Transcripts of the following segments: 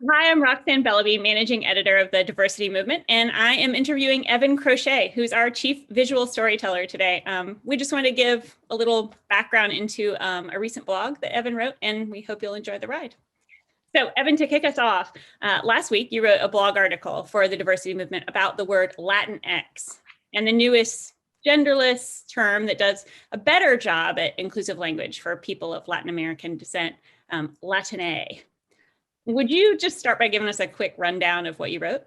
Hi, I'm Roxanne Bellaby, managing editor of the Diversity Movement, and I am interviewing Evan Crochet, who's our chief visual storyteller today. We just want to give a little background into a recent blog that Evan wrote, and we hope you'll enjoy the ride. So, Evan, to kick us off, last week you wrote a blog article for the Diversity Movement about the word Latinx and the newest genderless term that does a better job at inclusive language for people of Latin American descent, Latine. Would you just start by giving us a quick rundown of what you wrote?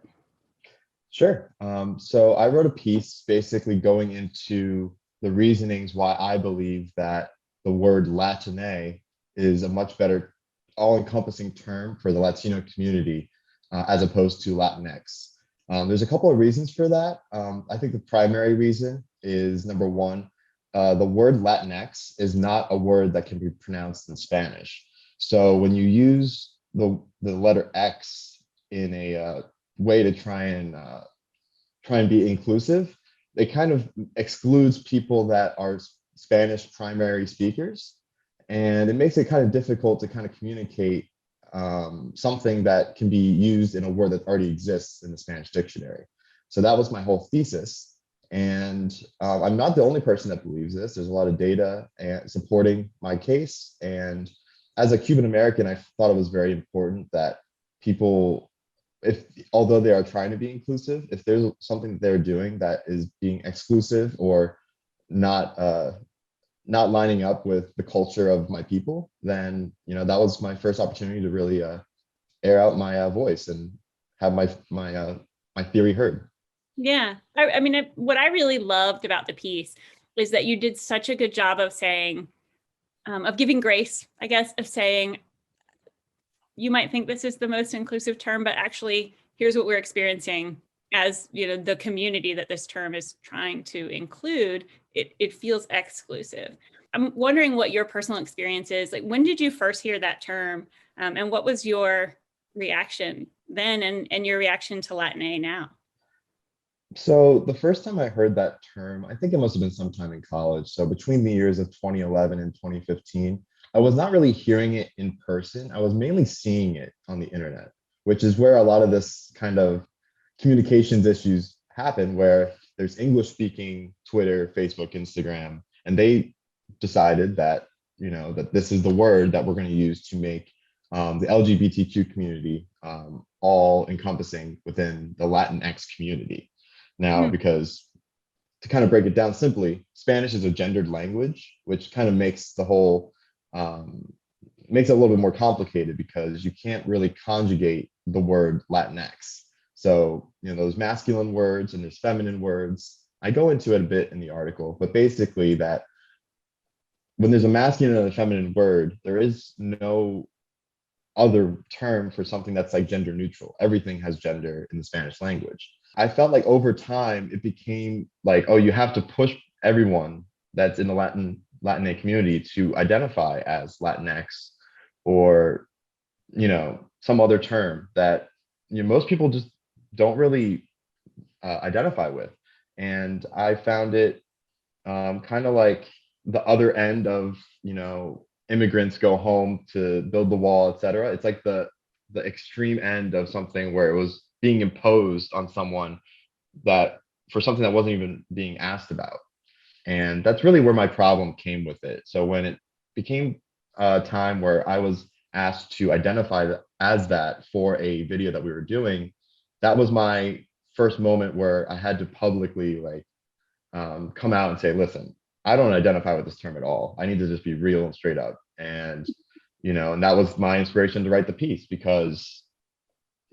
Sure. So I wrote a piece basically going into the reasonings why I believe that the word Latine is a much better all-encompassing term for the Latino community as opposed to Latinx. There's a couple of reasons for that. I think the primary reason is number one, the word Latinx is not a word that can be pronounced in Spanish. So when you use the letter X in a way to try and be inclusive, it kind of excludes people that are Spanish primary speakers, and it makes it kind of difficult to kind of communicate something that can be used in a word that already exists in the Spanish dictionary. So that was my whole thesis. And I'm not the only person that believes this. There's a lot of data supporting my case. And as a Cuban American, I thought it was very important that people, if although they are trying to be inclusive, if there's something that they're doing that is being exclusive or not not lining up with the culture of my people, then that was my first opportunity to really air out my voice and have my theory heard. Yeah, I mean, what I really loved about the piece is that you did such a good job of saying, of giving grace, I guess, of saying, you might think this is the most inclusive term, but actually, here's what we're experiencing as the community that this term is trying to include. It feels exclusive. I'm wondering what your personal experience is. Like, when did you first hear that term, and what was your reaction then, and your reaction to Latin A now? So the first time I heard that term, I think it must have been sometime in college. So between the years of 2011 and 2015, I was not really hearing it in person. I was mainly seeing it on the internet, which is where a lot of this kind of communications issues happen, where there's English speaking Twitter, Facebook, Instagram, and they decided that, that this is the word that we're going to use to make the LGBTQ community all encompassing within the Latinx community. Now, Hmm. because to kind of break it down simply, Spanish is a gendered language, which kind of makes the whole makes it a little bit more complicated because you can't really conjugate the word Latinx. So, those masculine words and there's feminine words. I go into it a bit in the article, but basically that when there's a masculine and a feminine word, there is no other term for something that's like gender neutral. Everything has gender in the Spanish language. I felt like over time it became like, oh, you have to push everyone that's in the Latin community to identify as Latinx or some other term that most people just don't really identify with. And I found it kind of like the other end of immigrants go home to build the wall, etc. It's like the extreme end of something where it was being imposed on someone that for something that wasn't even being asked about. And that's really where my problem came with it. So when it became a time where I was asked to identify as that for a video that we were doing, that was my first moment where I had to publicly come out and say, listen, I don't identify with this term at all. I need to just be real and straight up. And that was my inspiration to write the piece because,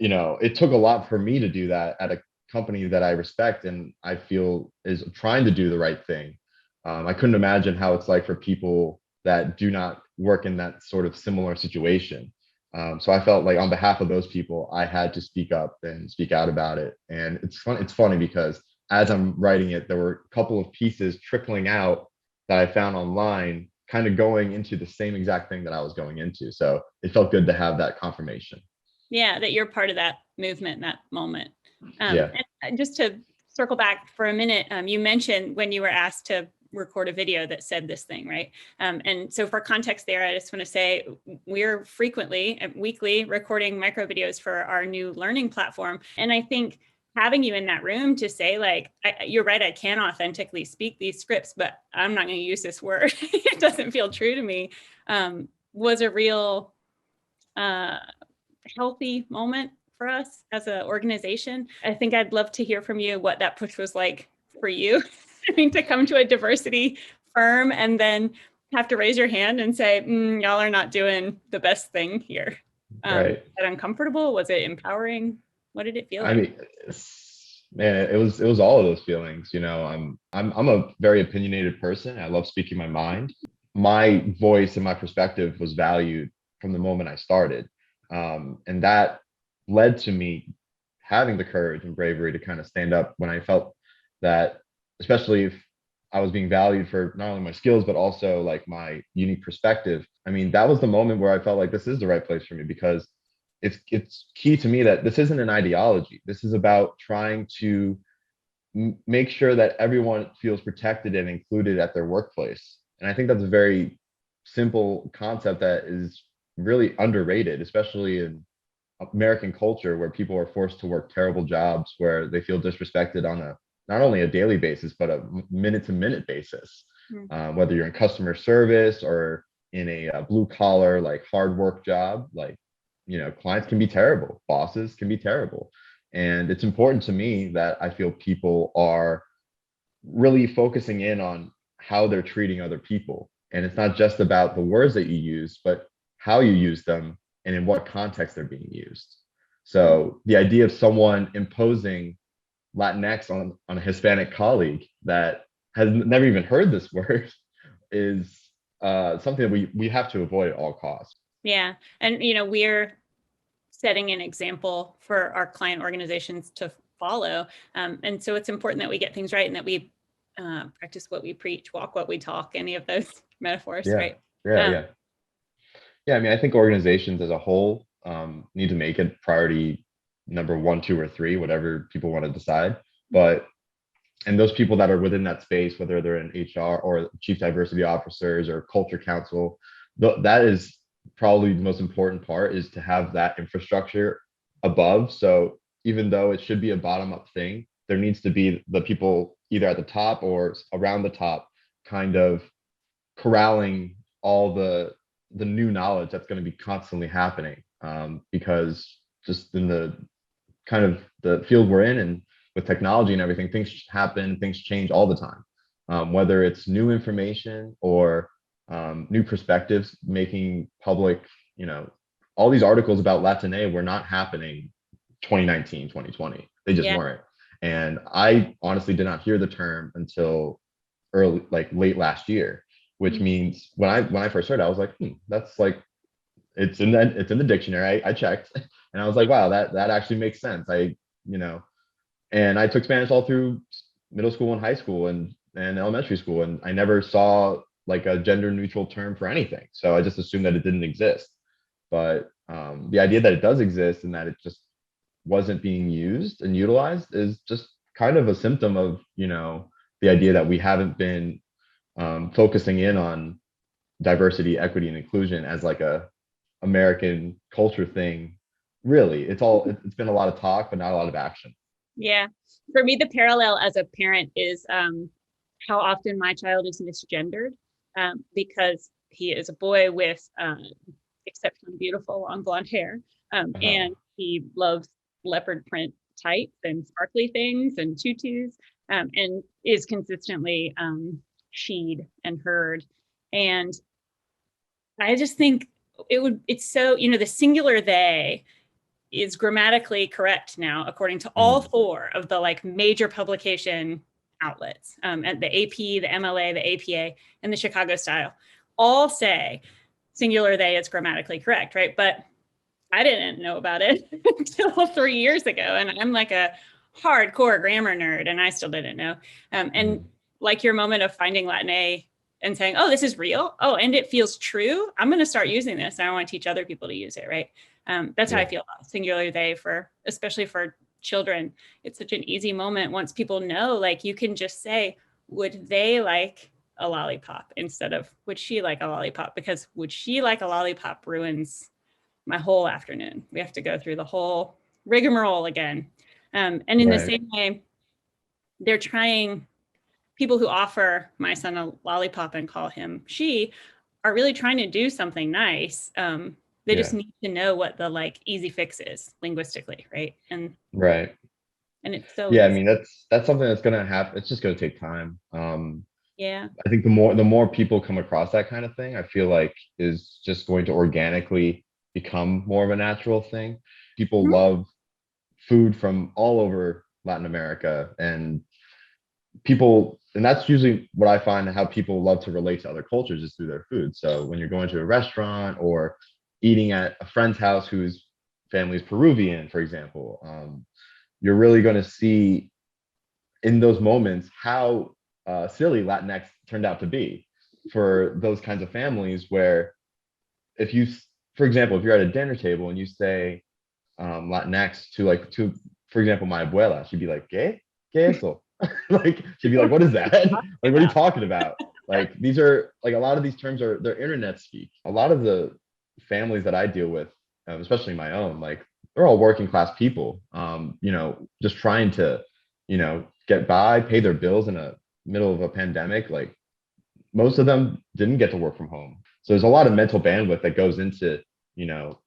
it took a lot for me to do that at a company that I respect and I feel is trying to do the right thing. I couldn't imagine how it's like for people that do not work in that sort of similar situation. So I felt like on behalf of those people, I had to speak up and speak out about it. And it's fun. It's funny because as I'm writing it, there were a couple of pieces trickling out that I found online, kind of going into the same exact thing that I was going into. So it felt good to have that confirmation. Yeah, that you're part of that movement, that moment. Yeah. And just to circle back for a minute, you mentioned when you were asked to record a video that said this thing, right? And so for context there, I just want to say we're frequently, weekly, recording micro videos for our new learning platform. And I think having you in that room to say, like, you're right, I can authentically speak these scripts, but I'm not going to use this word. It doesn't feel true to me, was a real healthy moment for us as an organization. I think I'd love to hear from you what that push was like for you. I mean, to come to a diversity firm and then have to raise your hand and say, y'all are not doing the best thing here. Right. Was that uncomfortable? Was it empowering? What did it feel I like? mean, man, it was all of those feelings. I'm a very opinionated person. I love speaking my mind. My voice and my perspective was valued from the moment I started, and that led to me having the courage and bravery to kind of stand up when I felt that, especially if I was being valued for not only my skills but also like my unique perspective. I mean, that was the moment where I felt like this is the right place for me, because it's key to me that this isn't an ideology. This is about trying to make sure that everyone feels protected and included at their workplace. And I think that's a very simple concept that is really underrated, especially in American culture where people are forced to work terrible jobs where they feel disrespected on a not only a daily basis but a minute to minute basis. Whether you're in customer service or in a blue collar like hard work job, like clients can be terrible, bosses can be terrible, and it's important to me that I feel people are really focusing in on how they're treating other people, and it's not just about the words that you use but how you use them and in what context they're being used. So the idea of someone imposing Latinx on a Hispanic colleague that has never even heard this word is something that we have to avoid at all costs. Yeah. And, we're setting an example for our client organizations to follow. And so it's important that we get things right and that we practice what we preach, walk what we talk, any of those metaphors, Yeah. right? Yeah. I mean, I think organizations as a whole need to make it priority number 1, 2, or 3, whatever people want to decide. And those people that are within that space, whether they're in HR or chief diversity officers or culture council, that is probably the most important part, is to have that infrastructure above. So even though it should be a bottom up thing, there needs to be the people either at the top or around the top kind of corralling all the new knowledge that's going to be constantly happening, because just in the kind of the field we're in and with technology and everything, things happen, things change all the time, whether it's new information or new perspectives making public. All these articles about Latine were not happening 2019, 2020. They just weren't. And I honestly did not hear the term until late last year, which means when I first heard it, I was like, that's like, it's in the dictionary. I checked and I was like, wow, that actually makes sense. And I took Spanish all through middle school and high school and elementary school, and I never saw like a gender neutral term for anything. So I just assumed that it didn't exist. But the idea that it does exist and that it just wasn't being used and utilized is just kind of a symptom of the idea that we haven't been focusing in on diversity, equity, and inclusion as like a American culture thing. Really, it's been a lot of talk but not a lot of action. Yeah. For me, the parallel as a parent is how often my child is misgendered, because he is a boy with exceptionally beautiful long blonde hair, and he loves leopard print tights and sparkly things and tutus, and is consistently she'd and heard. And I just think it's so, the singular they is grammatically correct now, according to all 4 of the like major publication outlets, at the AP, the MLA, the APA, and the Chicago Style, all say singular they is grammatically correct, right? But I didn't know about it until 3 years ago, and I'm like a hardcore grammar nerd, and I still didn't know. And like your moment of finding Latin and saying, oh, this is real. Oh, and it feels true. I'm going to start using this, and I want to teach other people to use it, right? That's how I feel about singular they, especially for children. It's such an easy moment once people know, like you can just say, would they like a lollipop instead of would she like a lollipop, because would she like a lollipop ruins my whole afternoon. We have to go through the whole rigmarole again. And in the same way, they're trying, people who offer my son a lollipop and call him she are really trying to do something nice. They just need to know what the like easy fix is linguistically, right? And it's so I easy. mean, that's something that's gonna happen. It's just gonna take time. Yeah. I think the more people come across that kind of thing, I feel like is just going to organically become more of a natural thing. People love food from all over Latin America, and that's usually what I find how people love to relate to other cultures is through their food. So when you're going to a restaurant or eating at a friend's house whose family is Peruvian, for example, you're really going to see in those moments how silly Latinx turned out to be for those kinds of families where if you, for example, if you're at a dinner table and you say Latinx to, for example, my abuela, she'd be like, ¿Qué? ¿Qué eso? Like, she'd be like, what is that? Like, what are you talking about? Like, these are like a lot of these terms they're internet speak. A lot of the families that I deal with, especially my own, like they're all working class people, just trying to, get by, pay their bills in a middle of a pandemic. Like most of them didn't get to work from home. So there's a lot of mental bandwidth that goes into,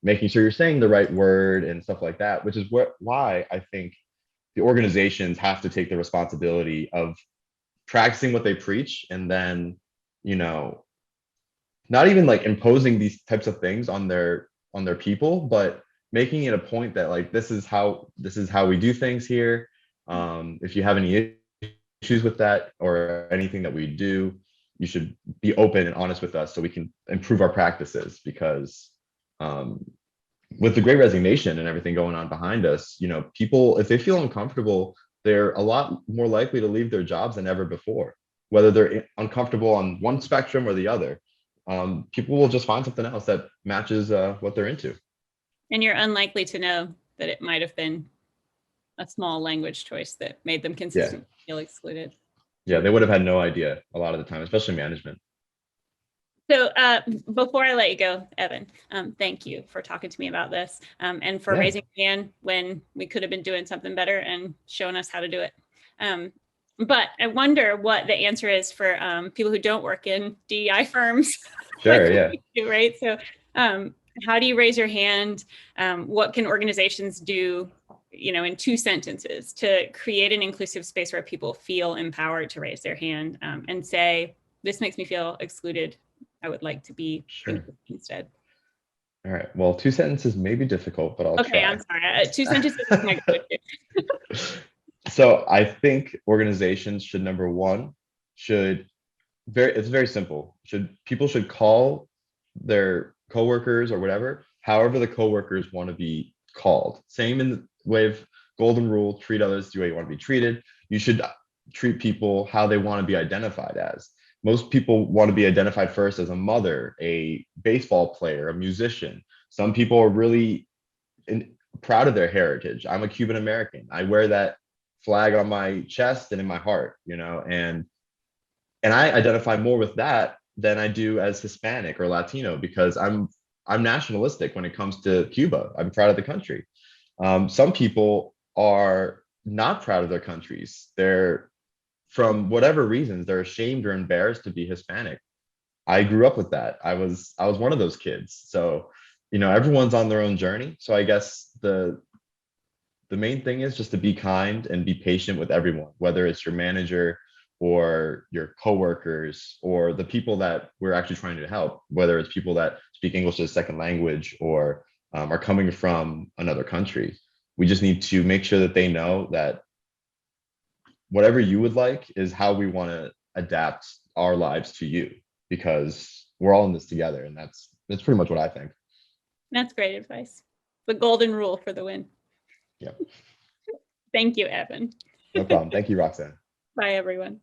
making sure you're saying the right word and stuff like that, which is why I think the organizations have to take the responsibility of practicing what they preach and then, not even like imposing these types of things on their people, but making it a point that like this is how we do things here. If you have any issues with that or anything that we do, you should be open and honest with us so we can improve our practices, because with the great resignation and everything going on behind us, people, if they feel uncomfortable, they're a lot more likely to leave their jobs than ever before, whether they're uncomfortable on one spectrum or the other. People will just find something else that matches what they're into. And you're unlikely to know that it might have been a small language choice that made them consistently feel excluded. Yeah, they would have had no idea a lot of the time, especially management. So before I let you go, Evan, thank you for talking to me about this and for raising your hand when we could have been doing something better and showing us how to do it. But I wonder what the answer is for people who don't work in DEI firms. Sure, yeah. Right. So how do you raise your hand? What can organizations do, in 2 sentences to create an inclusive space where people feel empowered to raise their hand and say, this makes me feel excluded. I would like to be instead. All right. Well, 2 sentences may be difficult, but I'll try. Okay, I'm sorry. 2 sentences is my go-to. So I think organizations should, number one, it's very simple. People should call their coworkers or whatever, however the coworkers want to be called. Same in the way of golden rule, treat others the way you want to be treated. You should treat people how they want to be identified as. Most people want to be identified first as a mother, a baseball player, a musician. Some people are really proud of their heritage. I'm a Cuban American. I wear that flag on my chest and in my heart, and I identify more with that than I do as Hispanic or Latino, because I'm nationalistic when it comes to Cuba. I'm proud of the country. Some people are not proud of their countries. They're, from whatever reasons, they're ashamed or embarrassed to be Hispanic. I grew up with that. I was one of those kids. So, everyone's on their own journey. So I guess the main thing is just to be kind and be patient with everyone, whether it's your manager or your coworkers or the people that we're actually trying to help, whether it's people that speak English as a second language or are coming from another country. We just need to make sure that they know that whatever you would like is how we want to adapt our lives to you, because we're all in this together. And that's pretty much what I think. That's great advice. The golden rule for the win. Yep. Thank you, Evan. No problem. Thank you, Roxanne. Bye, everyone.